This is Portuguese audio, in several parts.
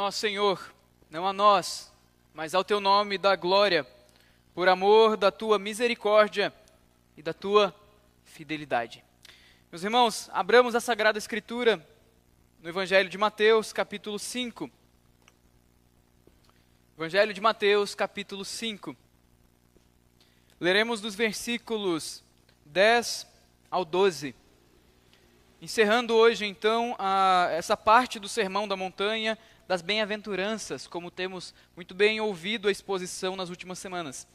nós, Senhor, não a nós, mas ao teu nome dá glória, por amor da tua misericórdia e da tua fidelidade. Meus irmãos, abramos a Sagrada Escritura no Evangelho de Mateus, capítulo 5. Evangelho de Mateus, capítulo 5. Leremos dos versículos 10 ao 12. Encerrando hoje, então, essa parte do Sermão da Montanha das Bem-aventuranças, como temos muito bem ouvido a exposição nas últimas semanas.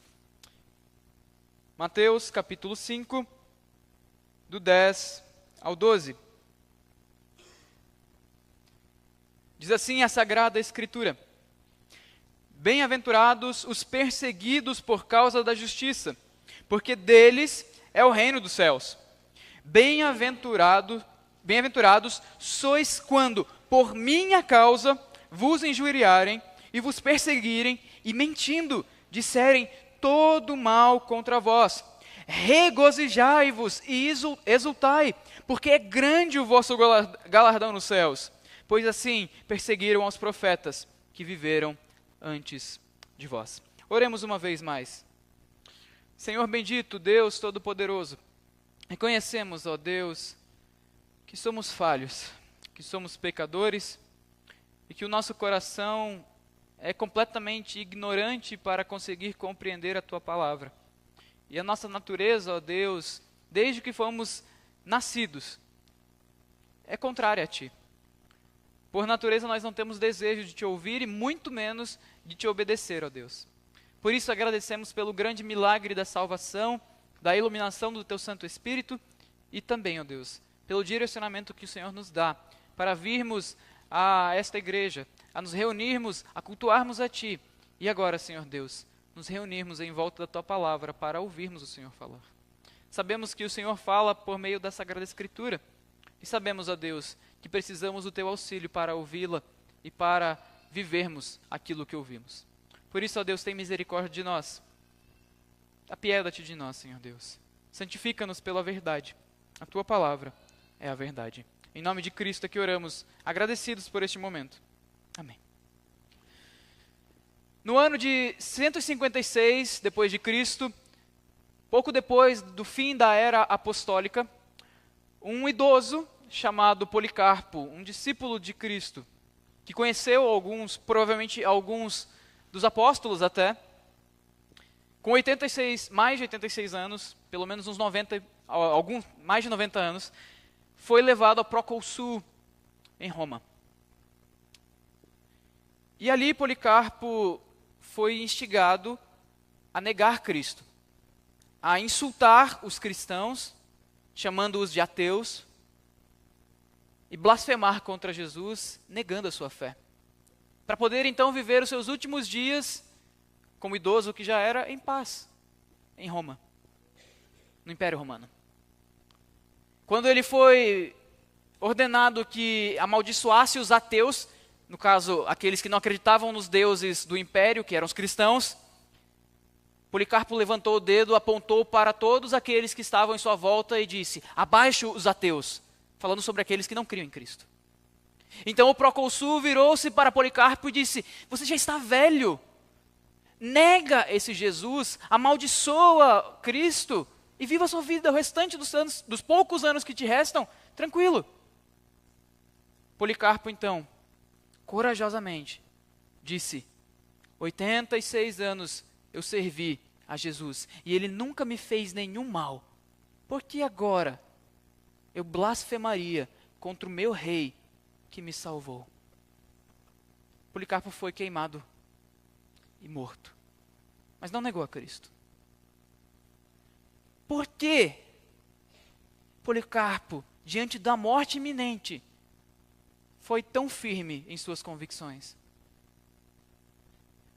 Mateus, capítulo 5, do 10 ao 12. Diz assim a Sagrada Escritura: Bem-aventurados os perseguidos por causa da justiça, porque deles é o reino dos céus. Bem-aventurados sois quando, por minha causa, vos injuriarem e vos perseguirem e, mentindo, disserem todo mal contra vós. Regozijai-vos e exultai, porque é grande o vosso galardão nos céus, pois assim perseguiram aos profetas que viveram antes de vós. Oremos uma vez mais. Senhor bendito, Deus Todo-Poderoso, reconhecemos, ó Deus, que somos falhos, que somos pecadores e que o nosso coração é completamente ignorante para conseguir compreender a Tua palavra. E a nossa natureza, ó Deus, desde que fomos nascidos, é contrária a Ti. Por natureza nós não temos desejo de Te ouvir e muito menos de Te obedecer, ó Deus. Por isso agradecemos pelo grande milagre da salvação, da iluminação do Teu Santo Espírito e também, ó Deus, pelo direcionamento que o Senhor nos dá para virmos a esta igreja, a nos reunirmos, a cultuarmos a Ti. E agora, Senhor Deus, nos reunirmos em volta da Tua palavra para ouvirmos o Senhor falar. Sabemos que o Senhor fala por meio da Sagrada Escritura e sabemos, ó Deus, que precisamos do Teu auxílio para ouvi-la e para vivermos aquilo que ouvimos. Por isso, ó Deus, tem misericórdia de nós. Apieda-te de nós, Senhor Deus. Santifica-nos pela verdade. A Tua palavra é a verdade. Em nome de Cristo é que oramos, agradecidos por este momento. Amém. No ano de 156 depois de Cristo, pouco depois do fim da era apostólica, um idoso chamado Policarpo, um discípulo de Cristo, que conheceu provavelmente alguns dos apóstolos até, com mais de 86 anos, pelo menos uns 90, mais de 90 anos, foi levado ao Procônsul em Roma. E ali Policarpo foi instigado a negar Cristo, a insultar os cristãos, chamando-os de ateus, e blasfemar contra Jesus, negando a sua fé, para poder então viver os seus últimos dias, como idoso que já era, em paz, em Roma, no Império Romano. Quando ele foi ordenado que amaldiçoasse os ateus, no caso, aqueles que não acreditavam nos deuses do Império, que eram os cristãos, Policarpo levantou o dedo, apontou para todos aqueles que estavam em sua volta e disse: abaixo os ateus, falando sobre aqueles que não criam em Cristo. Então o procônsul virou-se para Policarpo e disse: você já está velho, nega esse Jesus, amaldiçoa Cristo e viva a sua vida o restante dos poucos anos que te restam, tranquilo. Policarpo então, corajosamente, disse: 86 anos eu servi a Jesus e Ele nunca me fez nenhum mal. Por que agora eu blasfemaria contra o meu rei que me salvou? Policarpo foi queimado e morto, mas não negou a Cristo. Por que Policarpo, diante da morte iminente, foi tão firme em suas convicções?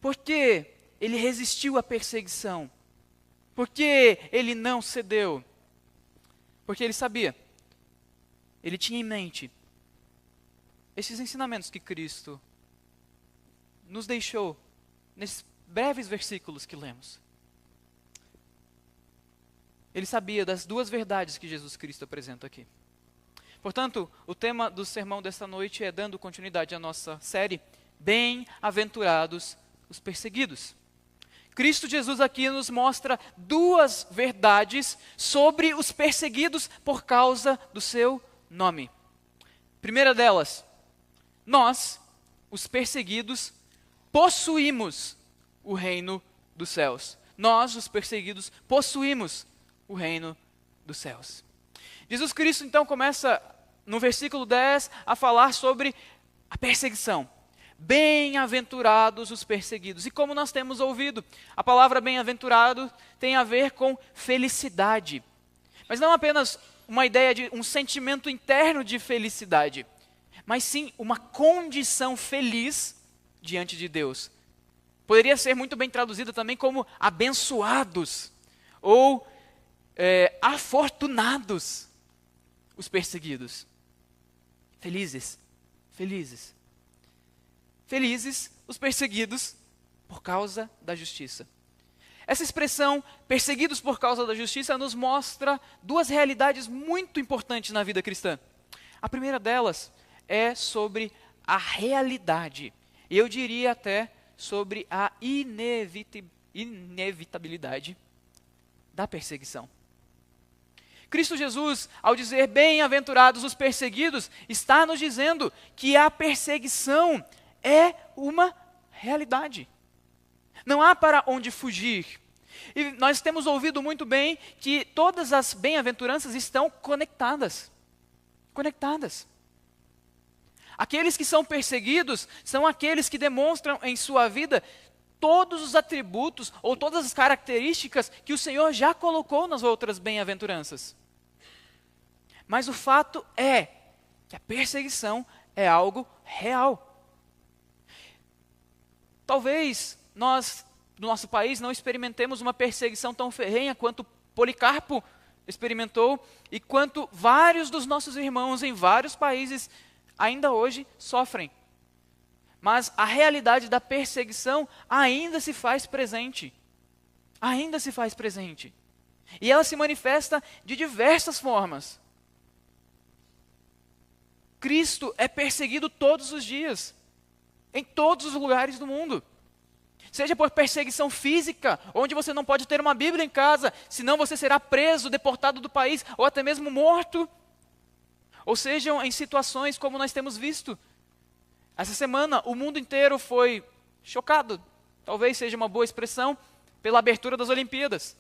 Por que ele resistiu à perseguição? Por que ele não cedeu? Porque ele sabia, ele tinha em mente esses ensinamentos que Cristo nos deixou nesses breves versículos que lemos. Ele sabia das duas verdades que Jesus Cristo apresenta aqui. Portanto, o tema do sermão desta noite é dando continuidade à nossa série Bem-aventurados os perseguidos. Cristo Jesus aqui nos mostra duas verdades sobre os perseguidos por causa do seu nome. Primeira delas, nós, os perseguidos, possuímos o reino dos céus. Nós, os perseguidos, possuímos o reino dos céus. Jesus Cristo, então, começa no versículo 10 a falar sobre a perseguição. Bem-aventurados os perseguidos. E como nós temos ouvido, a palavra bem-aventurado tem a ver com felicidade. Mas não apenas uma ideia de um sentimento interno de felicidade, mas sim uma condição feliz diante de Deus. Poderia ser muito bem traduzida também como abençoados ou afortunados os perseguidos. Felizes, felizes. Felizes os perseguidos por causa da justiça. Essa expressão, perseguidos por causa da justiça, nos mostra duas realidades muito importantes na vida cristã. A primeira delas é sobre a realidade, eu diria até sobre a inevitabilidade da perseguição. Cristo Jesus, ao dizer bem-aventurados os perseguidos, está nos dizendo que a perseguição é uma realidade. Não há para onde fugir. E nós temos ouvido muito bem que todas as bem-aventuranças estão conectadas. Conectadas. Aqueles que são perseguidos são aqueles que demonstram em sua vida todos os atributos ou todas as características que o Senhor já colocou nas outras bem-aventuranças. Mas o fato é que a perseguição é algo real. Talvez nós, no nosso país, não experimentemos uma perseguição tão ferrenha quanto Policarpo experimentou e quanto vários dos nossos irmãos em vários países ainda hoje sofrem. Mas a realidade da perseguição ainda se faz presente. Ainda se faz presente. E ela se manifesta de diversas formas. Cristo é perseguido todos os dias, em todos os lugares do mundo. Seja por perseguição física, onde você não pode ter uma Bíblia em casa, senão você será preso, deportado do país, ou até mesmo morto. Ou sejam em situações como nós temos visto. Essa semana, o mundo inteiro foi chocado, talvez seja uma boa expressão, pela abertura das Olimpíadas.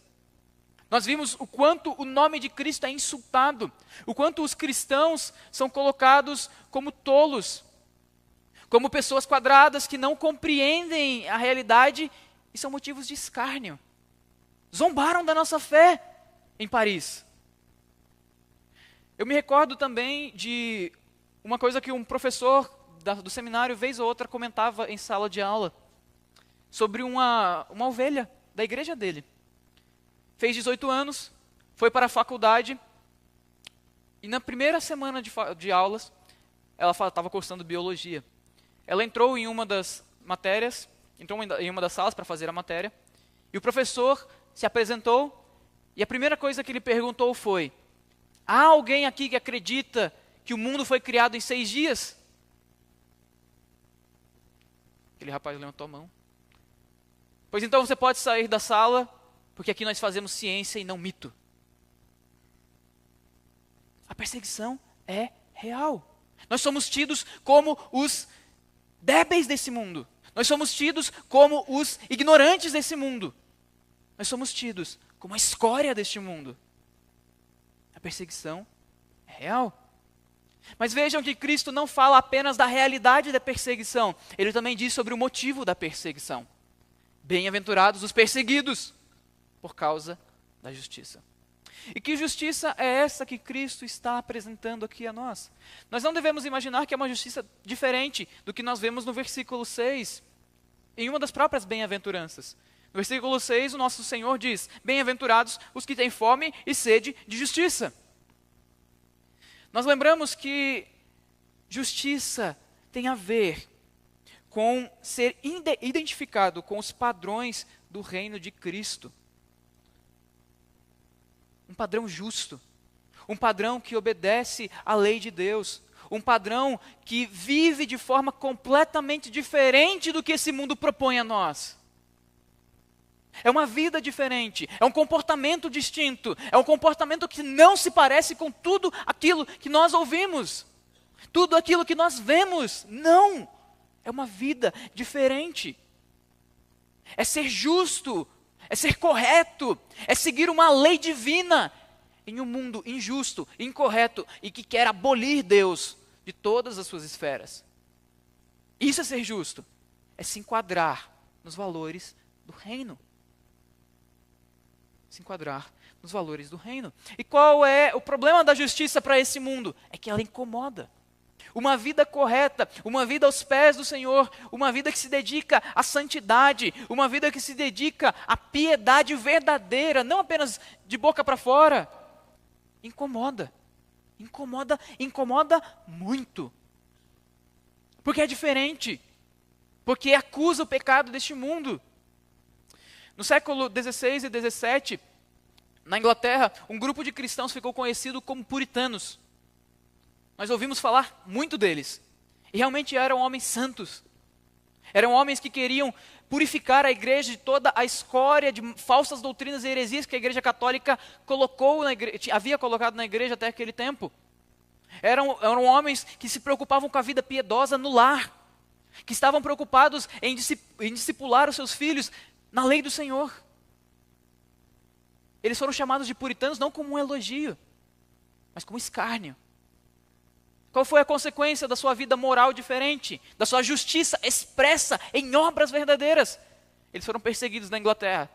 Nós vimos o quanto o nome de Cristo é insultado, o quanto os cristãos são colocados como tolos, como pessoas quadradas que não compreendem a realidade e são motivos de escárnio. Zombaram da nossa fé em Paris. Eu me recordo também de uma coisa que um professor do seminário, vez ou outra, comentava em sala de aula, sobre uma ovelha da igreja dele. Fez 18 anos, foi para a faculdade, e na primeira semana de aulas, ela estava cursando biologia. Ela entrou em uma das matérias, entrou em uma das salas para fazer a matéria, e o professor se apresentou, e a primeira coisa que ele perguntou foi: há alguém aqui que acredita que o mundo foi criado em 6 dias? Aquele rapaz levantou a mão. Pois então você pode sair da sala, porque aqui nós fazemos ciência e não mito. A perseguição é real. Nós somos tidos como os débeis desse mundo. Nós somos tidos como os ignorantes desse mundo. Nós somos tidos como a escória deste mundo. A perseguição é real. Mas vejam que Cristo não fala apenas da realidade da perseguição. Ele também diz sobre o motivo da perseguição. Bem-aventurados os perseguidos por causa da justiça. E que justiça é essa que Cristo está apresentando aqui a nós? Nós não devemos imaginar que é uma justiça diferente do que nós vemos no versículo 6, em uma das próprias bem-aventuranças. No versículo 6, o nosso Senhor diz: bem-aventurados os que têm fome e sede de justiça. Nós lembramos que justiça tem a ver com ser identificado com os padrões do reino de Cristo. Um padrão justo, um padrão que obedece à lei de Deus, um padrão que vive de forma completamente diferente do que esse mundo propõe a nós. É uma vida diferente, é um comportamento distinto, é um comportamento que não se parece com tudo aquilo que nós ouvimos, tudo aquilo que nós vemos. Não! É uma vida diferente. É ser justo, é ser correto, é seguir uma lei divina em um mundo injusto, incorreto e que quer abolir Deus de todas as suas esferas. Isso é ser justo, é se enquadrar nos valores do reino. Se enquadrar nos valores do reino. E qual é o problema da justiça para esse mundo? É que ela incomoda. Uma vida correta, uma vida aos pés do Senhor, uma vida que se dedica à santidade, uma vida que se dedica à piedade verdadeira, não apenas de boca para fora, incomoda. Incomoda muito. Porque é diferente. Porque acusa o pecado deste mundo. No século XVI e XVII, na Inglaterra, um grupo de cristãos ficou conhecido como puritanos. Nós ouvimos falar muito deles. E realmente eram homens santos. Eram homens que queriam purificar a igreja de toda a escória de falsas doutrinas e heresias que a igreja católica havia colocado na igreja até aquele tempo. Eram homens que se preocupavam com a vida piedosa no lar. Que estavam preocupados em discipular os seus filhos na lei do Senhor. Eles foram chamados de puritanos não como um elogio, mas como escárnio. Qual foi a consequência da sua vida moral diferente, da sua justiça expressa em obras verdadeiras? Eles foram perseguidos na Inglaterra.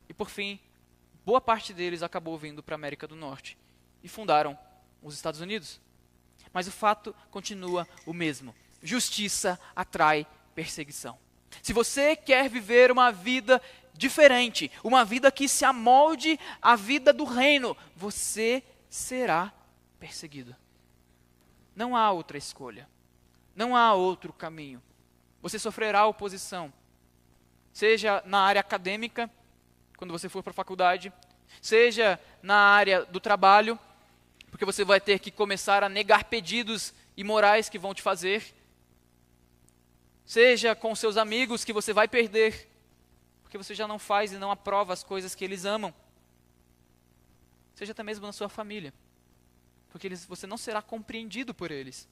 E por fim, boa parte deles acabou vindo para a América do Norte e fundaram os Estados Unidos. Mas o fato continua o mesmo. Justiça atrai perseguição. Se você quer viver uma vida diferente, uma vida que se amolde à vida do reino, você será perseguido. Não há outra escolha. Não há outro caminho. Você sofrerá oposição. Seja na área acadêmica, quando você for para a faculdade, seja na área do trabalho, porque você vai ter que começar a negar pedidos imorais que vão te fazer. Seja com seus amigos que você vai perder, porque você já não faz e não aprova as coisas que eles amam. Seja até mesmo na sua família, porque você não será compreendido por eles.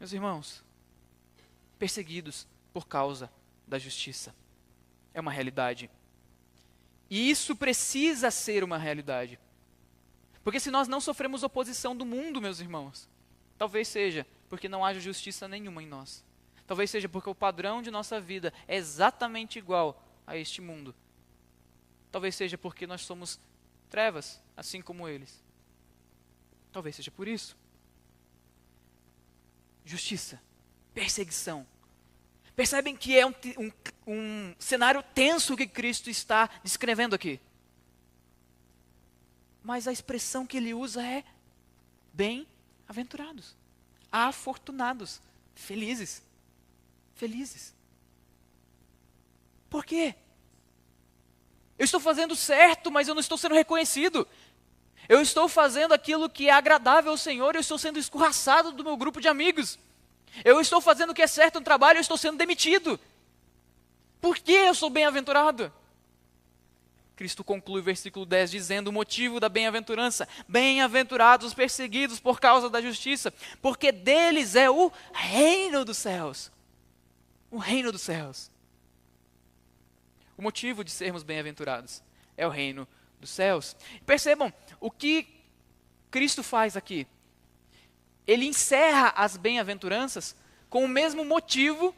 Meus irmãos, perseguidos por causa da justiça. É uma realidade. E isso precisa ser uma realidade. Porque se nós não sofremos oposição do mundo, meus irmãos, talvez seja porque não haja justiça nenhuma em nós. Talvez seja porque o padrão de nossa vida é exatamente igual a este mundo. Talvez seja porque nós somos trevas, assim como eles. Talvez seja por isso. Justiça, perseguição. Percebem que é um cenário tenso que Cristo está descrevendo aqui. Mas a expressão que ele usa é bem-aventurados, afortunados, felizes. Felizes. Por quê? Eu estou fazendo certo, mas eu não estou sendo reconhecido. Eu estou fazendo aquilo que é agradável ao Senhor, eu estou sendo escorraçado do meu grupo de amigos. Eu estou fazendo o que é certo no trabalho, eu estou sendo demitido. Por que eu sou bem-aventurado? Cristo conclui o versículo 10 dizendo o motivo da bem-aventurança. Bem-aventurados os perseguidos por causa da justiça, porque deles é o reino dos céus. O reino dos céus. O motivo de sermos bem-aventurados é o reino dos céus. Percebam o que Cristo faz aqui. Ele encerra as bem-aventuranças com o mesmo motivo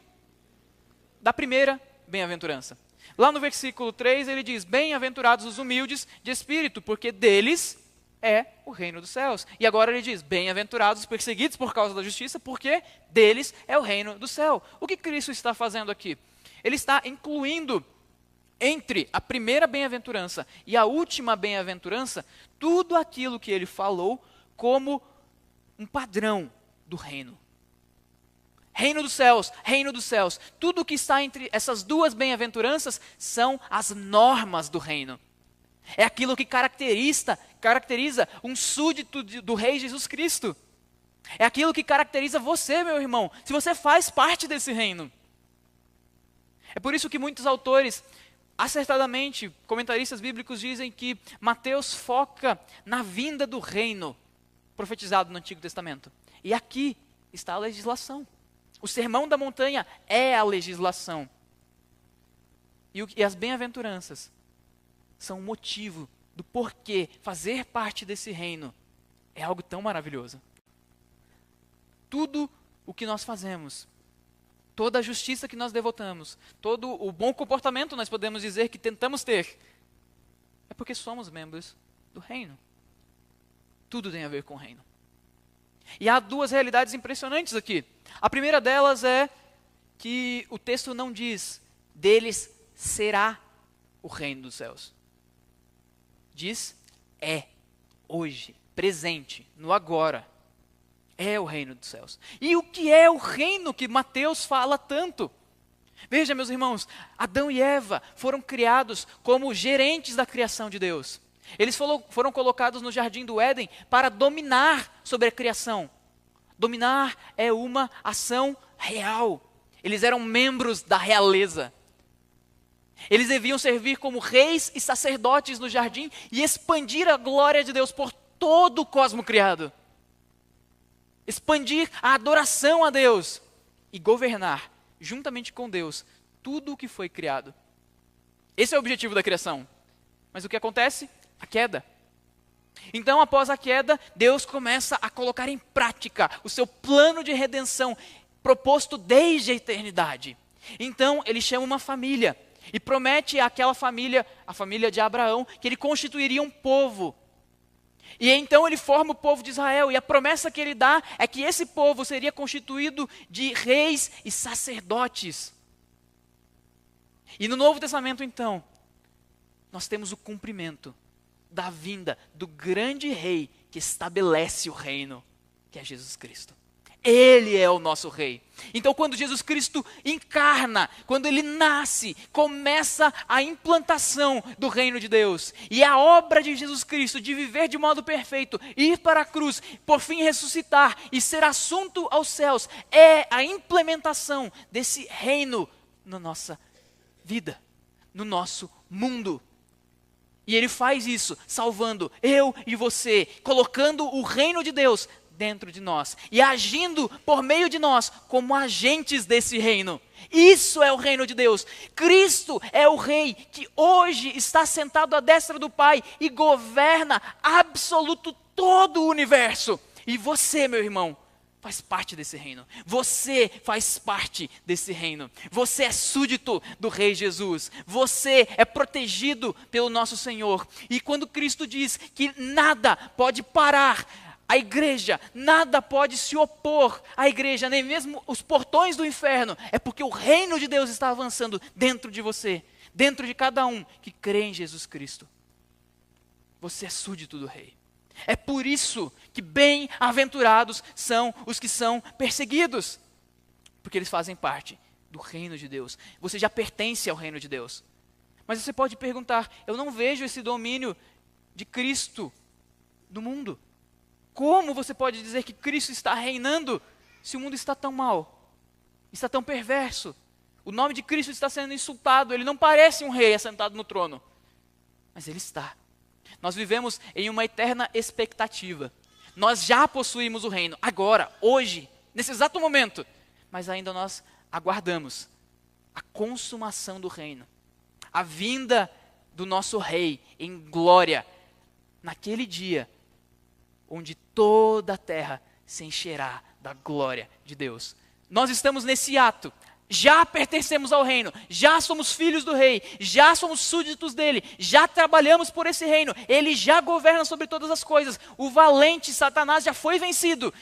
da primeira bem-aventurança. Lá no versículo 3 ele diz, bem-aventurados os humildes de espírito, porque deles é o reino dos céus. E agora ele diz, bem-aventurados os perseguidos por causa da justiça, porque deles é o reino do céu. O que Cristo está fazendo aqui? Ele está incluindo entre a primeira bem-aventurança e a última bem-aventurança, tudo aquilo que ele falou como um padrão do reino. Reino dos céus, reino dos céus. Tudo que está entre essas duas bem-aventuranças são as normas do reino. É aquilo que caracteriza um súdito do Rei Jesus Cristo. É aquilo que caracteriza você, meu irmão, se você faz parte desse reino. É por isso que muitos autores, acertadamente, comentaristas bíblicos dizem que Mateus foca na vinda do reino profetizado no Antigo Testamento. E aqui está a legislação. O Sermão da Montanha é a legislação. E as bem-aventuranças são o motivo do porquê fazer parte desse reino é algo tão maravilhoso. Tudo o que nós fazemos, toda a justiça que nós devotamos, todo o bom comportamento nós podemos dizer que tentamos ter, é porque somos membros do reino. Tudo tem a ver com o reino. E há duas realidades impressionantes aqui. A primeira delas é que o texto não diz, deles será o reino dos céus. Diz, é, hoje, presente, no agora. É o reino dos céus. E o que é o reino que Mateus fala tanto? Veja, meus irmãos, Adão e Eva foram criados como gerentes da criação de Deus. Eles foram colocados no jardim do Éden para dominar sobre a criação. Dominar é uma ação real. Eles eram membros da realeza. Eles deviam servir como reis e sacerdotes no jardim e expandir a glória de Deus por todo o cosmo criado. Expandir a adoração a Deus e governar, juntamente com Deus, tudo o que foi criado. Esse é o objetivo da criação. Mas o que acontece? A queda. Então, após a queda, Deus começa a colocar em prática o seu plano de redenção proposto desde a eternidade. Então, ele chama uma família e promete àquela família, a família de Abraão, que ele constituiria um povo. E então ele forma o povo de Israel, e a promessa que ele dá é que esse povo seria constituído de reis e sacerdotes. E no Novo Testamento, então, nós temos o cumprimento da vinda do grande rei que estabelece o reino, que é Jesus Cristo. Ele é o nosso rei. Então, quando Jesus Cristo encarna, quando ele nasce, começa a implantação do reino de Deus. E a obra de Jesus Cristo de viver de modo perfeito, ir para a cruz, por fim ressuscitar e ser assunto aos céus, é a implementação desse reino na nossa vida, no nosso mundo. E ele faz isso, salvando eu e você, colocando o reino de Deus dentro de nós e agindo por meio de nós como agentes desse reino. Isso é o reino de Deus. Cristo é o rei que hoje está sentado à destra do Pai e governa absoluto todo o universo. E você, meu irmão, faz parte desse reino. Você faz parte desse reino. Você é súdito do Rei Jesus. Você é protegido pelo nosso Senhor. E quando Cristo diz que nada pode parar a igreja, nada pode se opor à igreja, nem mesmo os portões do inferno, é porque o reino de Deus está avançando dentro de você, dentro de cada um que crê em Jesus Cristo. Você é súdito do rei. É por isso que bem-aventurados são os que são perseguidos, porque eles fazem parte do reino de Deus. Você já pertence ao reino de Deus. Mas você pode perguntar, eu não vejo esse domínio de Cristo no mundo. Como você pode dizer que Cristo está reinando se o mundo está tão mal, está tão perverso? O nome de Cristo está sendo insultado, ele não parece um rei assentado no trono, mas ele está. Nós vivemos em uma eterna expectativa. Nós já possuímos o reino, agora, hoje, nesse exato momento, mas ainda nós aguardamos a consumação do reino, a vinda do nosso rei em glória, naquele dia, onde toda a terra se encherá da glória de Deus. Nós estamos nesse ato, já pertencemos ao reino, já somos filhos do rei, já somos súditos dele, já trabalhamos por esse reino, ele já governa sobre todas as coisas, o valente Satanás já foi vencido,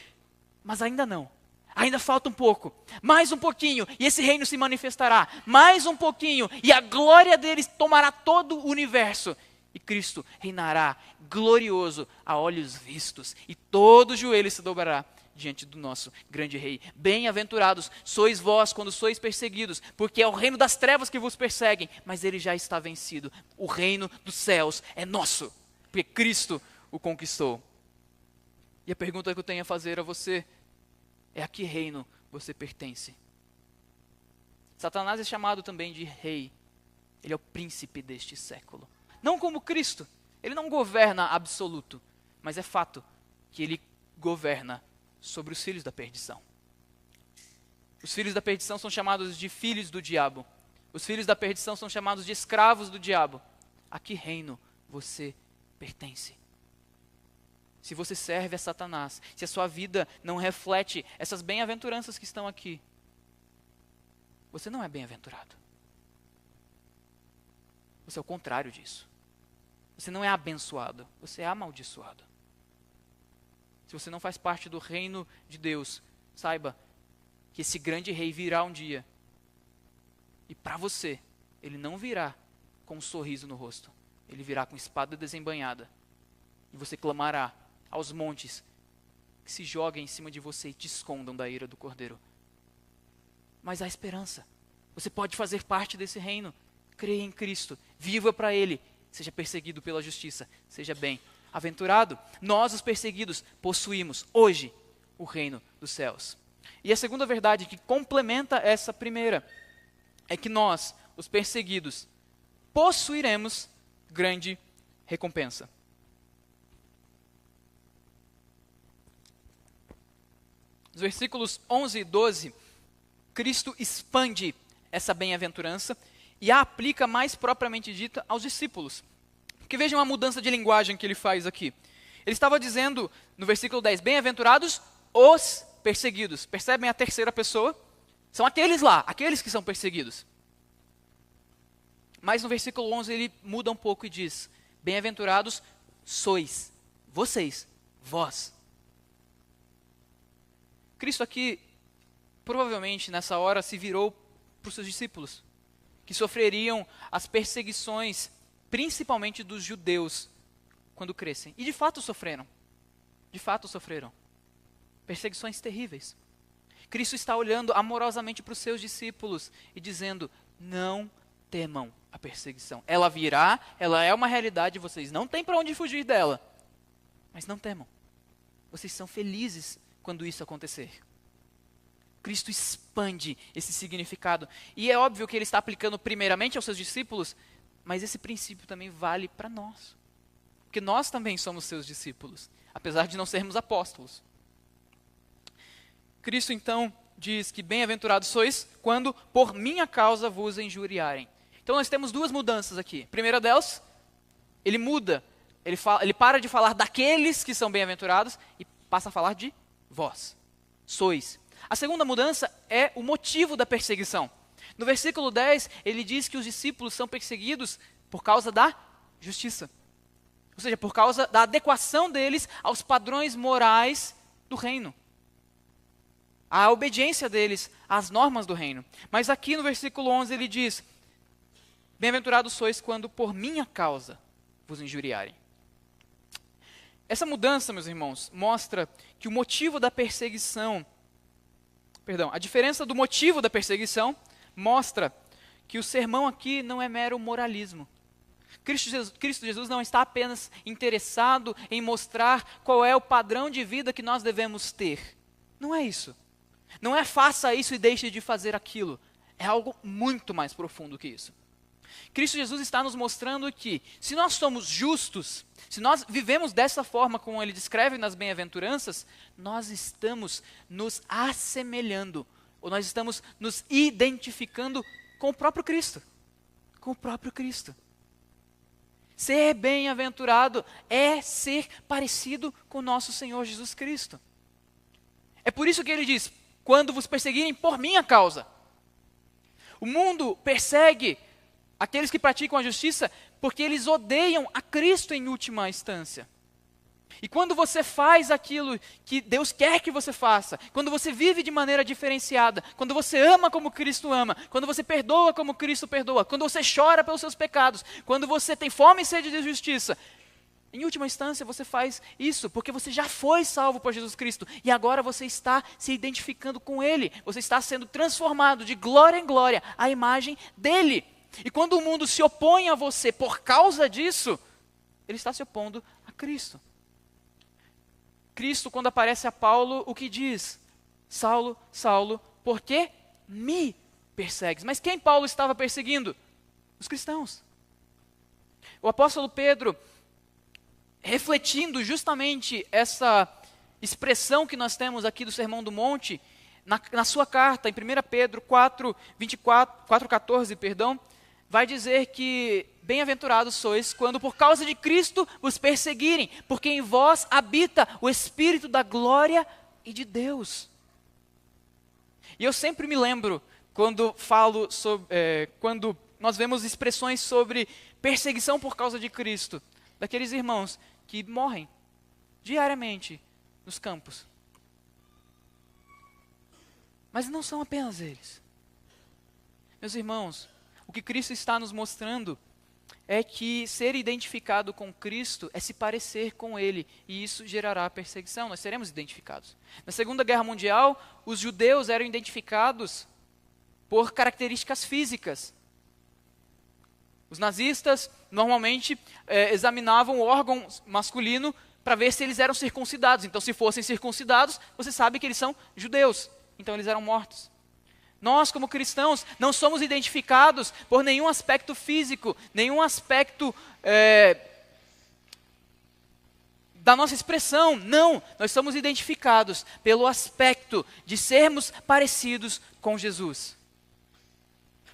mas ainda não, ainda falta um pouco, mais um pouquinho, e esse reino se manifestará, mais um pouquinho, e a glória dele tomará todo o universo, e Cristo reinará glorioso a olhos vistos, e todo joelho se dobrará diante do nosso grande rei. Bem-aventurados sois vós quando sois perseguidos, porque é o reino das trevas que vos perseguem, mas ele já está vencido. O reino dos céus é nosso, porque Cristo o conquistou. E a pergunta que eu tenho a fazer a você é: a que reino você pertence? Satanás é chamado também de rei. Ele é o príncipe deste século. Não como Cristo. Ele não governa absoluto, mas é fato que ele governa sobre os filhos da perdição. Os filhos da perdição são chamados de filhos do diabo. Os filhos da perdição são chamados de escravos do diabo. A que reino você pertence? Se você serve a Satanás, se a sua vida não reflete essas bem-aventuranças que estão aqui, você não é bem-aventurado. Você é o contrário disso. Você não é abençoado, você é amaldiçoado. Se você não faz parte do reino de Deus, saiba que esse grande rei virá um dia. E para você, ele não virá com um sorriso no rosto. Ele virá com espada desembainhada. E você clamará aos montes que se joguem em cima de você e te escondam da ira do Cordeiro. Mas há esperança. Você pode fazer parte desse reino. Creia em Cristo. Viva para Ele. Seja perseguido pela justiça. Seja bem-aventurado. Nós, os perseguidos, possuímos hoje o reino dos céus. E a segunda verdade que complementa essa primeira é que nós, os perseguidos, possuiremos grande recompensa. Nos versículos 11 e 12, Cristo expande essa bem-aventurança e a aplica mais propriamente dita aos discípulos. Porque vejam a mudança de linguagem que ele faz aqui. Ele estava dizendo no versículo 10, bem-aventurados os perseguidos. Percebem a terceira pessoa? São aqueles lá, aqueles que são perseguidos. Mas no versículo 11 ele muda um pouco e diz, bem-aventurados sois, vocês, vós. Cristo aqui, provavelmente nessa hora, se virou para os seus discípulos, que sofreriam as perseguições, principalmente dos judeus, quando crescem. E de fato sofreram. De fato sofreram. Perseguições terríveis. Cristo está olhando amorosamente para os seus discípulos e dizendo, não temam a perseguição. Ela virá, ela é uma realidade, vocês não têm para onde fugir dela. Mas não temam. Vocês são felizes quando isso acontecer. Cristo expande esse significado. E é óbvio que ele está aplicando primeiramente aos seus discípulos, mas esse princípio também vale para nós. Porque nós também somos seus discípulos, apesar de não sermos apóstolos. Cristo então diz que bem-aventurados sois quando por minha causa vos injuriarem. Então nós temos duas mudanças aqui. A primeira delas, ele muda, ele para de falar daqueles que são bem-aventurados e passa a falar de vós, sois. A segunda mudança é o motivo da perseguição. No versículo 10, ele diz que os discípulos são perseguidos por causa da justiça. Ou seja, por causa da adequação deles aos padrões morais do reino. A obediência deles às normas do reino. Mas aqui no versículo 11 ele diz, bem-aventurados sois quando por minha causa vos injuriarem. Essa mudança, meus irmãos, mostra que o motivo da perseguição, a diferença do motivo da perseguição mostra que o sermão aqui não é mero moralismo. Cristo Jesus não está apenas interessado em mostrar qual é o padrão de vida que nós devemos ter. Não é isso. Não é faça isso e deixe de fazer aquilo. É algo muito mais profundo que isso. Cristo Jesus está nos mostrando que, se nós somos justos, se nós vivemos dessa forma como ele descreve nas bem-aventuranças, nós estamos nos assemelhando, ou nós estamos nos identificando com o próprio Cristo. Com o próprio Cristo. Ser bem-aventurado é ser parecido com o nosso Senhor Jesus Cristo. É por isso que ele diz, quando vos perseguirem por minha causa. O mundo persegue aqueles que praticam a justiça porque eles odeiam a Cristo em última instância. E quando você faz aquilo que Deus quer que você faça, quando você vive de maneira diferenciada, quando você ama como Cristo ama, quando você perdoa como Cristo perdoa, quando você chora pelos seus pecados, quando você tem fome e sede de justiça, em última instância você faz isso porque você já foi salvo por Jesus Cristo e agora você está se identificando com Ele, você está sendo transformado de glória em glória à imagem dEle. E quando o mundo se opõe a você por causa disso, ele está se opondo a Cristo. Cristo, quando aparece a Paulo, o que diz? Saulo, Saulo, por que me persegues? Mas quem Paulo estava perseguindo? Os cristãos. O apóstolo Pedro, refletindo justamente essa expressão que nós temos aqui do Sermão do Monte, na sua carta, em 1 Pedro 4,14, vai dizer que bem-aventurados sois quando por causa de Cristo vos perseguirem, porque em vós habita o Espírito da glória e de Deus. E eu sempre me lembro, quando falo sobre, quando nós vemos expressões sobre perseguição por causa de Cristo, daqueles irmãos que morrem diariamente nos campos. Mas não são apenas eles. Meus irmãos, o que Cristo está nos mostrando é que ser identificado com Cristo é se parecer com Ele, e isso gerará perseguição, nós seremos identificados. Na Segunda Guerra Mundial, os judeus eram identificados por características físicas. Os nazistas normalmente examinavam o órgão masculino para ver se eles eram circuncidados. Então, se fossem circuncidados, você sabe que eles são judeus, então eles eram mortos. Nós, como cristãos, não somos identificados por nenhum aspecto físico, nenhum aspecto da nossa expressão. Não, nós somos identificados pelo aspecto de sermos parecidos com Jesus.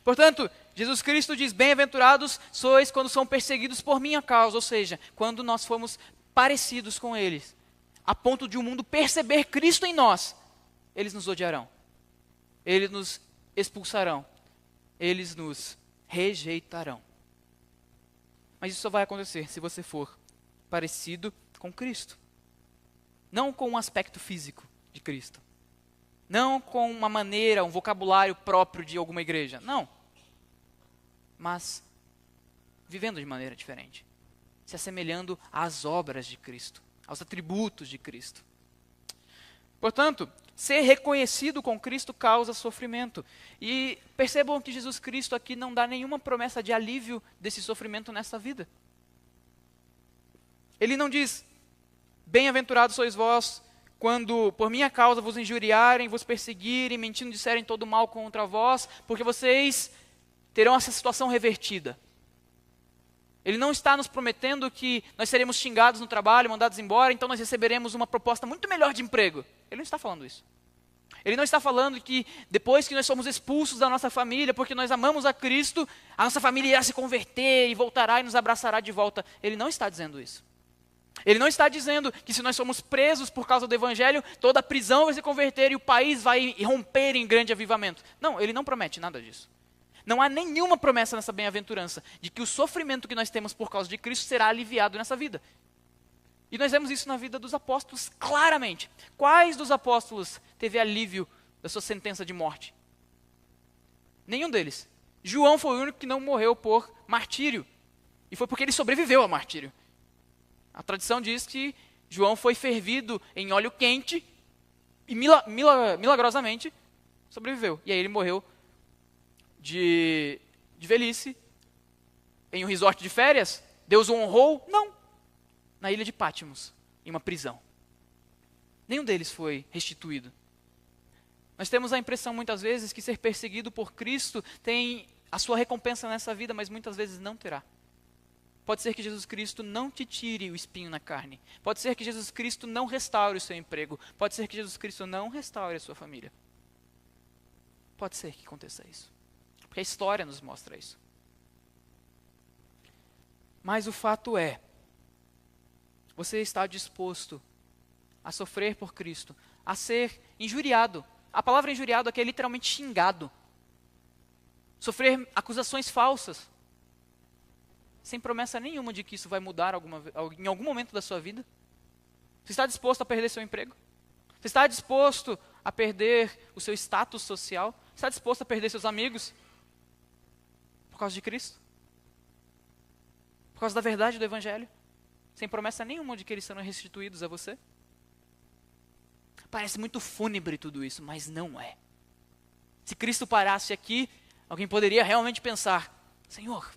Portanto, Jesus Cristo diz, bem-aventurados sois quando são perseguidos por minha causa, ou seja, quando nós fomos parecidos com eles, a ponto de o mundo perceber Cristo em nós, eles nos odiarão. Eles nos expulsarão. Eles nos rejeitarão. Mas isso só vai acontecer se você for parecido com Cristo. Não com um aspecto físico de Cristo. Não com uma maneira, um vocabulário próprio de alguma igreja. Não. Mas vivendo de maneira diferente. Se assemelhando às obras de Cristo. Aos atributos de Cristo. Portanto, ser reconhecido com Cristo causa sofrimento. E percebam que Jesus Cristo aqui não dá nenhuma promessa de alívio desse sofrimento nessa vida. Ele não diz, bem-aventurados sois vós, quando por minha causa vos injuriarem, vos perseguirem, mentindo disserem todo mal contra vós, porque vocês terão essa situação revertida. Ele não está nos prometendo que nós seremos xingados no trabalho, mandados embora, então nós receberemos uma proposta muito melhor de emprego. Ele não está falando isso. Ele não está falando que depois que nós somos expulsos da nossa família, porque nós amamos a Cristo, a nossa família irá se converter e voltará e nos abraçará de volta. Ele não está dizendo isso. Ele não está dizendo que se nós somos presos por causa do Evangelho, toda a prisão vai se converter e o país vai romper em grande avivamento. Não, ele não promete nada disso. Não há nenhuma promessa nessa bem-aventurança de que o sofrimento que nós temos por causa de Cristo será aliviado nessa vida. E nós vemos isso na vida dos apóstolos claramente. Quais dos apóstolos teve alívio da sua sentença de morte? Nenhum deles. João foi o único que não morreu por martírio. E foi porque ele sobreviveu ao martírio. A tradição diz que João foi fervido em óleo quente e milagrosamente sobreviveu. E aí ele morreu de velhice, em um resort de férias. Deus o honrou? Não. Na ilha de Patmos, em uma prisão. Nenhum deles foi restituído. Nós temos a impressão muitas vezes que ser perseguido por Cristo tem a sua recompensa nessa vida, mas muitas vezes não terá. Pode ser que Jesus Cristo não te tire o espinho na carne. Pode ser que Jesus Cristo não restaure o seu emprego. Pode ser que Jesus Cristo não restaure a sua família. Pode ser que aconteça isso. Porque a história nos mostra isso. Mas o fato é, você está disposto a sofrer por Cristo, a ser injuriado. A palavra injuriado aqui é literalmente xingado. Sofrer acusações falsas, sem promessa nenhuma de que isso vai mudar em algum momento da sua vida. Você está disposto a perder seu emprego? Você está disposto a perder o seu status social? Você está disposto a perder seus amigos? Por causa de Cristo? Por causa da verdade do Evangelho? Sem promessa nenhuma de que eles serão restituídos a você? Parece muito fúnebre tudo isso, mas não é. Se Cristo parasse aqui, alguém poderia realmente pensar: Senhor,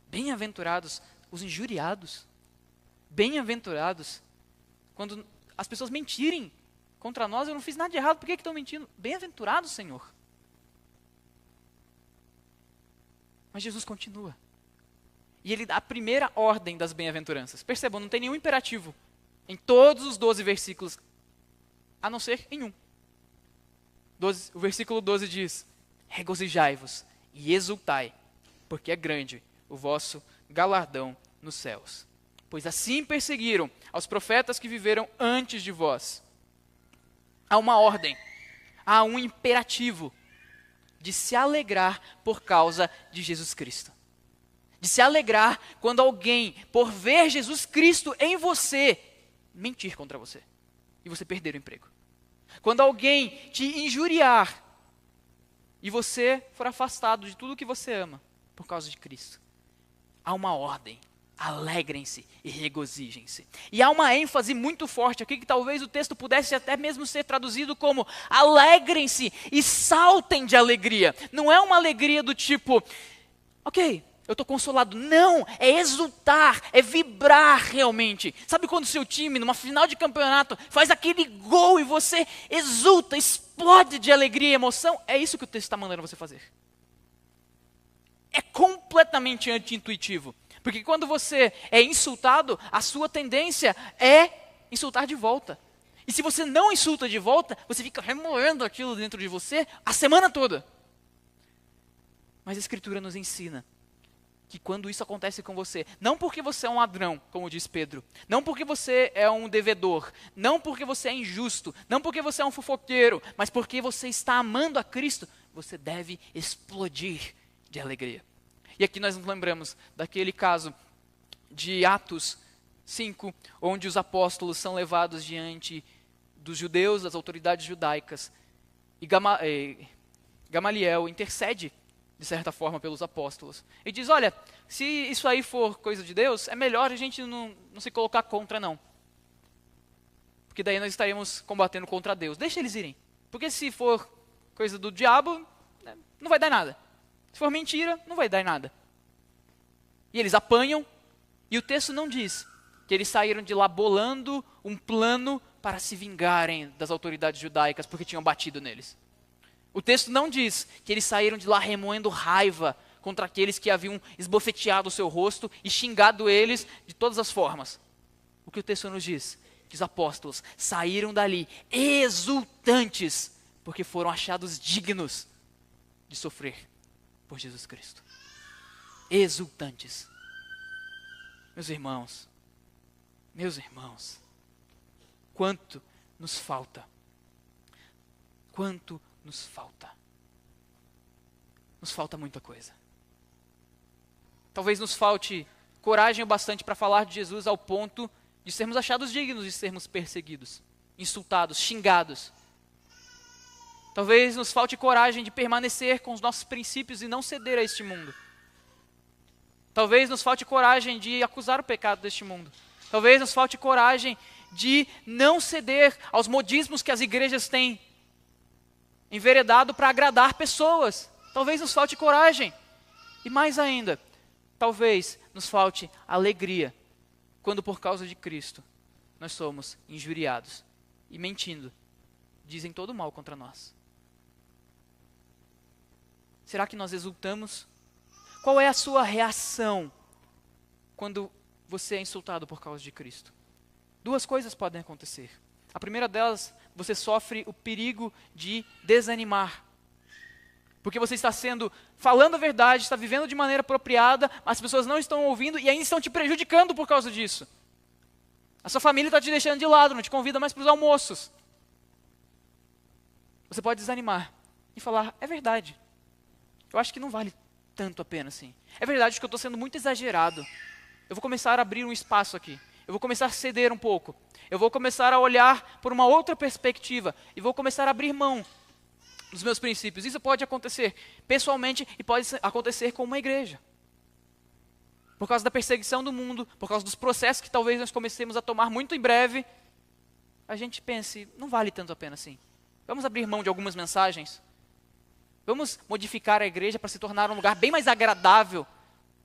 bem-aventurados os injuriados, bem-aventurados quando as pessoas mentirem contra nós. Eu não fiz nada de errado, por que estão mentindo? Bem-aventurados, Senhor. Mas Jesus continua. E ele dá a primeira ordem das bem-aventuranças. Percebam, não tem nenhum imperativo em todos os 12 versículos, a não ser em um. O versículo 12 diz: regozijai-vos e exultai, porque é grande o vosso galardão nos céus. Pois assim perseguiram aos profetas que viveram antes de vós. Há uma ordem, há um imperativo de se alegrar por causa de Jesus Cristo. De se alegrar quando alguém, por ver Jesus Cristo em você, mentir contra você e você perder o emprego. Quando alguém te injuriar e você for afastado de tudo que você ama por causa de Cristo. Há uma ordem: alegrem-se e regozijem-se. E há uma ênfase muito forte aqui que talvez o texto pudesse até mesmo ser traduzido como: alegrem-se e saltem de alegria. Não é uma alegria do tipo, ok, eu estou consolado. Não, é exultar, é vibrar realmente. Sabe quando o seu time, numa final de campeonato, faz aquele gol e você exulta, explode de alegria e emoção? É isso que o texto está mandando você fazer. É completamente anti-intuitivo. Porque quando você é insultado, a sua tendência é insultar de volta. E se você não insulta de volta, você fica remoendo aquilo dentro de você a semana toda. Mas a Escritura nos ensina que quando isso acontece com você, não porque você é um ladrão, como diz Pedro, não porque você é um devedor, não porque você é injusto, não porque você é um fofoqueiro, mas porque você está amando a Cristo, você deve explodir de alegria. E aqui nós nos lembramos daquele caso de Atos 5, onde os apóstolos são levados diante dos judeus, das autoridades judaicas, e Gamaliel intercede, de certa forma, pelos apóstolos. E diz: olha, se isso aí for coisa de Deus, é melhor a gente não se colocar contra, não. Porque daí nós estaríamos combatendo contra Deus. Deixa eles irem. Porque se for coisa do diabo, não vai dar nada. Se for mentira, não vai dar nada. E eles apanham, e o texto não diz que eles saíram de lá bolando um plano para se vingarem das autoridades judaicas porque tinham batido neles. O texto não diz que eles saíram de lá remoendo raiva contra aqueles que haviam esbofeteado o seu rosto e xingado eles de todas as formas. O que o texto nos diz? Que os apóstolos saíram dali exultantes porque foram achados dignos de sofrer por Jesus Cristo. Exultantes. Meus irmãos, quanto nos falta? Quanto nos falta? Nos falta muita coisa. Talvez nos falte coragem o bastante para falar de Jesus ao ponto de sermos achados dignos de sermos perseguidos, insultados, xingados. Talvez nos falte coragem de permanecer com os nossos princípios e não ceder a este mundo. Talvez nos falte coragem de acusar o pecado deste mundo. Talvez nos falte coragem de não ceder aos modismos que as igrejas têm enveredado para agradar pessoas. Talvez nos falte coragem. E mais ainda, talvez nos falte alegria quando por causa de Cristo nós somos injuriados e mentindo dizem todo mal contra nós. Será que nós exultamos? Qual é a sua reação quando você é insultado por causa de Cristo? Duas coisas podem acontecer. A primeira delas, você sofre o perigo de desanimar. Porque você está falando a verdade, está vivendo de maneira apropriada, mas as pessoas não estão ouvindo e ainda estão te prejudicando por causa disso. A sua família está te deixando de lado, não te convida mais para os almoços. Você pode desanimar e falar: é verdade. Eu acho que não vale tanto a pena assim. É verdade que eu estou sendo muito exagerado. Eu vou começar a abrir um espaço aqui. eu vou começar a ceder um pouco. Eu vou começar a olhar por uma outra perspectiva e vou começar a abrir mão dos meus princípios. Isso pode acontecer pessoalmente e pode acontecer com uma igreja. Por causa da perseguição do mundo, por causa dos processos que talvez nós comecemos a tomar muito em breve, a gente pense, não vale tanto a pena assim. Vamos abrir mão de algumas mensagens. Vamos modificar a igreja para se tornar um lugar bem mais agradável,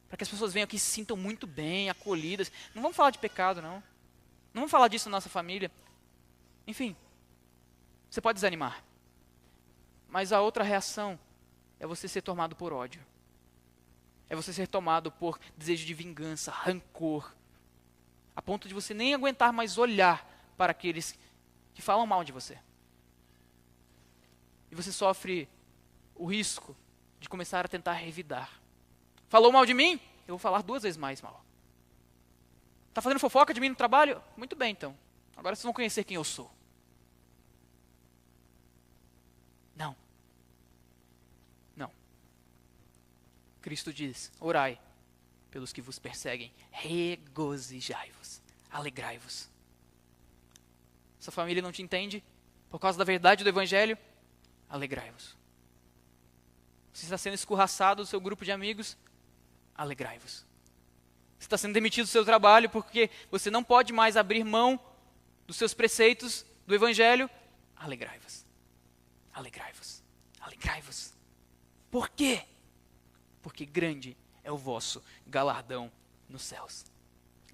para que as pessoas venham aqui e se sintam muito bem, acolhidas. Não vamos falar de pecado, não. Não vamos falar disso na nossa família. Enfim, você pode desanimar. Mas a outra reação é você ser tomado por ódio. É você ser tomado por desejo de vingança, rancor, a ponto de você nem aguentar mais olhar para aqueles que falam mal de você. E você sofre o risco de começar a tentar revidar. Falou mal de mim? Eu vou falar 2 vezes mais mal. Está fazendo fofoca de mim no trabalho? Muito bem, então. Agora vocês vão conhecer quem eu sou. Não. Não. Cristo diz, orai pelos que vos perseguem, regozijai-vos, alegrai-vos. Sua família não te entende por causa da verdade do Evangelho? Alegrai-vos. Você está sendo escorraçado do seu grupo de amigos? Alegrai-vos. Você está sendo demitido do seu trabalho porque você não pode mais abrir mão dos seus preceitos do Evangelho? Alegrai-vos. Alegrai-vos. Alegrai-vos. Por quê? Porque grande é o vosso galardão nos céus.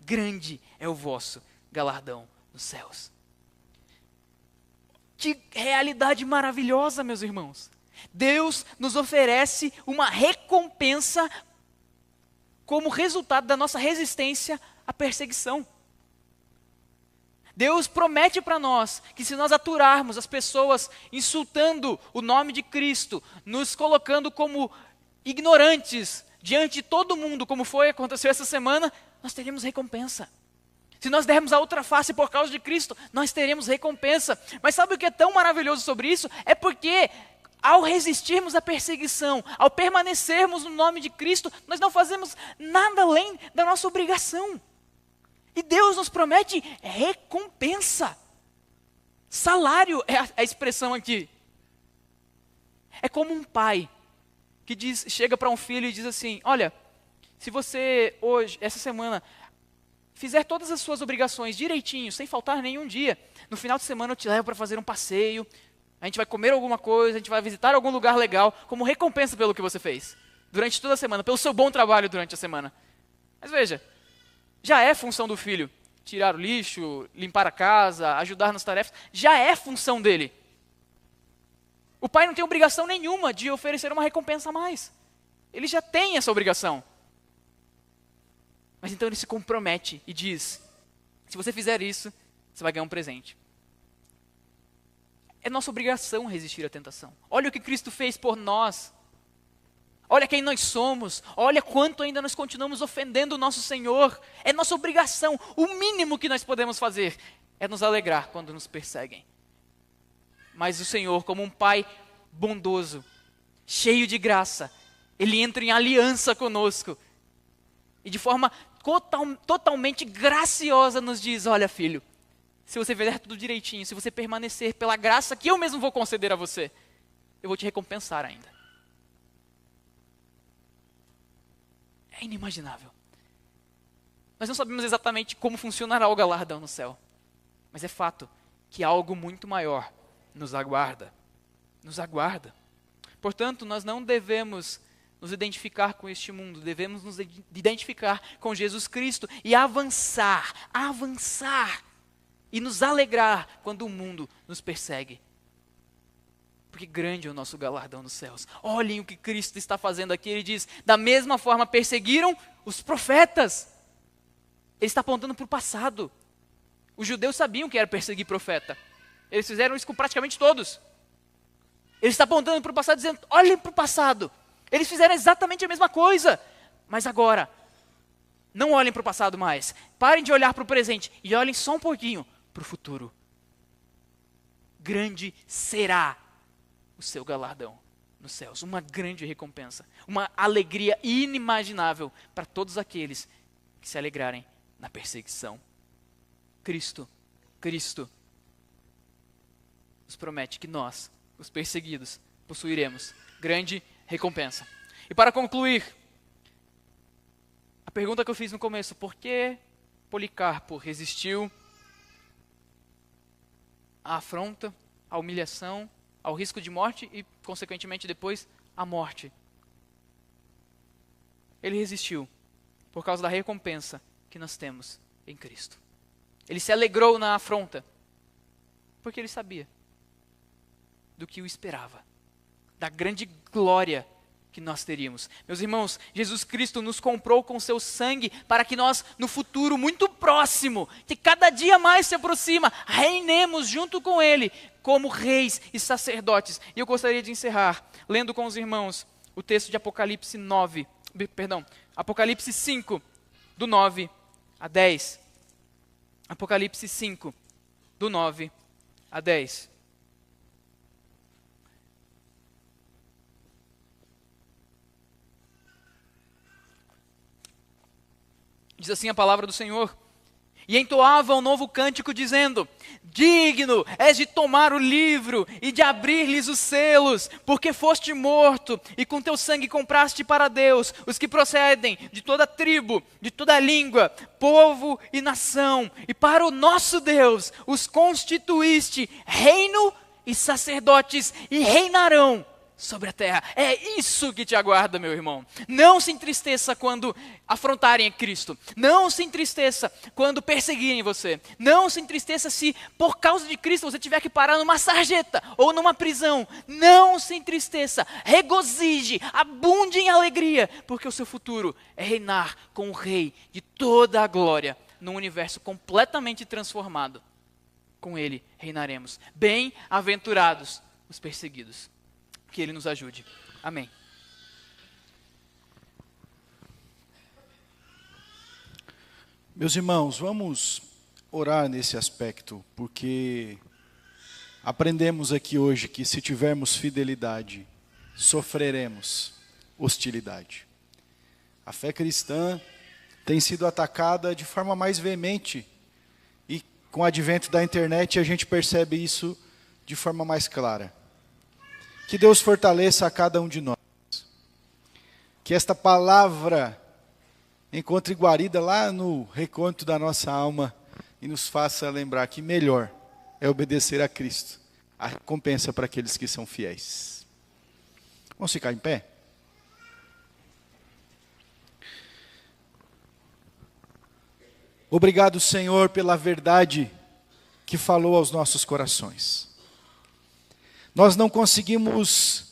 Grande é o vosso galardão nos céus. Que realidade maravilhosa, meus irmãos. Deus nos oferece uma recompensa como resultado da nossa resistência à perseguição. Deus promete para nós que se nós aturarmos as pessoas insultando o nome de Cristo, nos colocando como ignorantes diante de todo mundo, como aconteceu essa semana, nós teremos recompensa. Se nós dermos a outra face por causa de Cristo, nós teremos recompensa. Mas sabe o que é tão maravilhoso sobre isso? É porque ao resistirmos à perseguição, ao permanecermos no nome de Cristo, nós não fazemos nada além da nossa obrigação. E Deus nos promete recompensa. Salário é a expressão aqui. É como um pai que chega para um filho e diz assim, olha, se você hoje, essa semana, fizer todas as suas obrigações direitinho, sem faltar nenhum dia, no final de semana eu te levo para fazer um passeio, a gente vai comer alguma coisa, a gente vai visitar algum lugar legal, como recompensa pelo que você fez, durante toda a semana, pelo seu bom trabalho durante a semana. Mas veja, já é função do filho tirar o lixo, limpar a casa, ajudar nas tarefas, já é função dele. O pai não tem obrigação nenhuma de oferecer uma recompensa a mais. Ele já tem essa obrigação. Mas então ele se compromete e diz, se você fizer isso, você vai ganhar um presente. É nossa obrigação resistir à tentação. Olha o que Cristo fez por nós. Olha quem nós somos. Olha quanto ainda nós continuamos ofendendo o nosso Senhor. É nossa obrigação. O mínimo que nós podemos fazer é nos alegrar quando nos perseguem. Mas o Senhor, como um Pai bondoso, cheio de graça, Ele entra em aliança conosco. E de forma totalmente graciosa nos diz, olha filho, se você fizer tudo direitinho, se você permanecer pela graça que eu mesmo vou conceder a você, eu vou te recompensar ainda. É inimaginável. Nós não sabemos exatamente como funcionará o galardão no céu, mas é fato que algo muito maior nos aguarda. Nos aguarda. Portanto, nós não devemos nos identificar com este mundo, devemos nos identificar com Jesus Cristo e avançar e nos alegrar quando o mundo nos persegue. Porque grande é o nosso galardão nos céus. Olhem o que Cristo está fazendo aqui. Ele diz, da mesma forma perseguiram os profetas. Ele está apontando para o passado. Os judeus sabiam que era perseguir profeta. Eles fizeram isso com praticamente todos. Ele está apontando para o passado, dizendo, olhem para o passado. Eles fizeram exatamente a mesma coisa. Mas agora, não olhem para o passado mais. Parem de olhar para o presente e olhem só um pouquinho para o futuro. Grande será o seu galardão nos céus. Uma grande recompensa. Uma alegria inimaginável para todos aqueles que se alegrarem na perseguição. Cristo nos promete que nós, os perseguidos, possuiremos grande recompensa. E para concluir, a pergunta que eu fiz no começo: por que Policarpo resistiu à afronta, à humilhação, ao risco de morte e, consequentemente, depois, à morte? Ele resistiu por causa da recompensa que nós temos em Cristo. Ele se alegrou na afronta, porque ele sabia do que o esperava, da grande glória que nós teríamos. Meus irmãos, Jesus Cristo nos comprou com seu sangue para que nós, no futuro muito próximo, que cada dia mais se aproxima, reinemos junto com Ele, como reis e sacerdotes. E eu gostaria de encerrar lendo com os irmãos o texto de Apocalipse 5, do 9 a 10. Apocalipse 5, do 9 a 10. Diz assim a palavra do Senhor: e entoava um novo cântico dizendo: digno és de tomar o livro e de abrir-lhes os selos, porque foste morto e com teu sangue compraste para Deus os que procedem de toda tribo, de toda língua, povo e nação, e para o nosso Deus os constituíste reino e sacerdotes, e reinarão sobre a terra. É isso que te aguarda, meu irmão. Não se entristeça quando afrontarem a Cristo. Não se entristeça quando perseguirem você. Não se entristeça se por causa de Cristo você tiver que parar numa sarjeta ou numa prisão. Não se entristeça. Regozije, abunde em alegria, porque o seu futuro é reinar com o Rei de toda a glória num universo completamente transformado. Com Ele reinaremos. Bem-aventurados os perseguidos. Que Ele nos ajude. Amém. Meus irmãos, vamos orar nesse aspecto, porque aprendemos aqui hoje que se tivermos fidelidade, sofreremos hostilidade. A fé cristã tem sido atacada de forma mais veemente, e com o advento da internet a gente percebe isso de forma mais clara. Que Deus fortaleça a cada um de nós. Que esta palavra encontre guarida lá no recôndito da nossa alma e nos faça lembrar que melhor é obedecer a Cristo. A recompensa para aqueles que são fiéis. Vamos ficar em pé? Obrigado, Senhor, pela verdade que falou aos nossos corações. Nós não conseguimos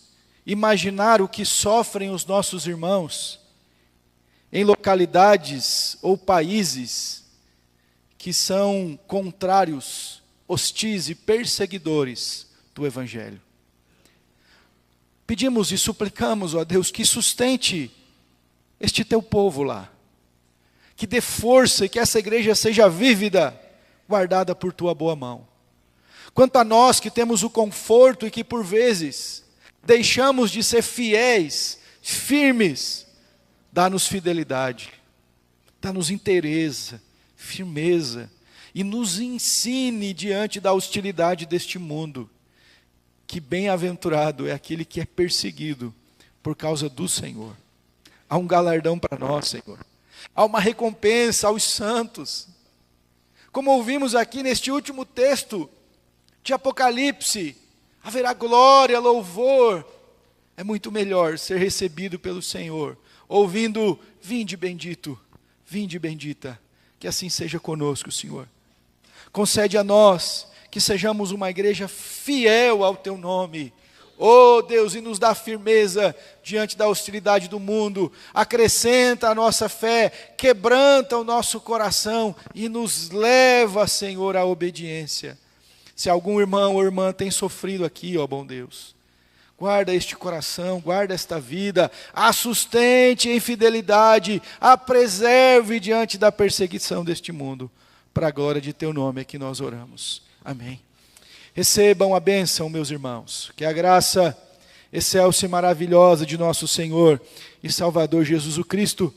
imaginar o que sofrem os nossos irmãos em localidades ou países que são contrários, hostis e perseguidores do Evangelho. Pedimos e suplicamos, ó Deus, que sustente este teu povo lá, que dê força e que essa igreja seja vívida, guardada por tua boa mão. Quanto a nós que temos o conforto e que por vezes deixamos de ser fiéis, firmes, dá-nos fidelidade, dá-nos inteireza, firmeza, e nos ensine diante da hostilidade deste mundo, que bem-aventurado é aquele que é perseguido por causa do Senhor. Há um galardão para nós, Senhor. Há uma recompensa aos santos. Como ouvimos aqui neste último texto de Apocalipse, haverá glória, louvor. É muito melhor ser recebido pelo Senhor, ouvindo: vinde bendito, vinde bendita. Que assim seja conosco, Senhor. Concede a nós que sejamos uma igreja fiel ao teu nome. Oh Deus, e nos dá firmeza diante da hostilidade do mundo. Acrescenta a nossa fé, quebranta o nosso coração e nos leva, Senhor, à obediência. Se algum irmão ou irmã tem sofrido aqui, ó bom Deus, guarda este coração, guarda esta vida, a sustente em fidelidade, a preserve diante da perseguição deste mundo. Para a glória de teu nome é que nós oramos. Amém. Recebam a bênção, meus irmãos. Que a graça excelsa e maravilhosa de nosso Senhor e Salvador Jesus o Cristo,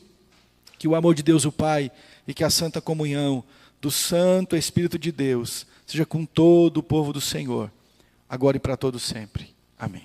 que o amor de Deus o Pai e que a santa comunhão do Santo Espírito de Deus seja com todo o povo do Senhor, agora e para todo sempre. Amém.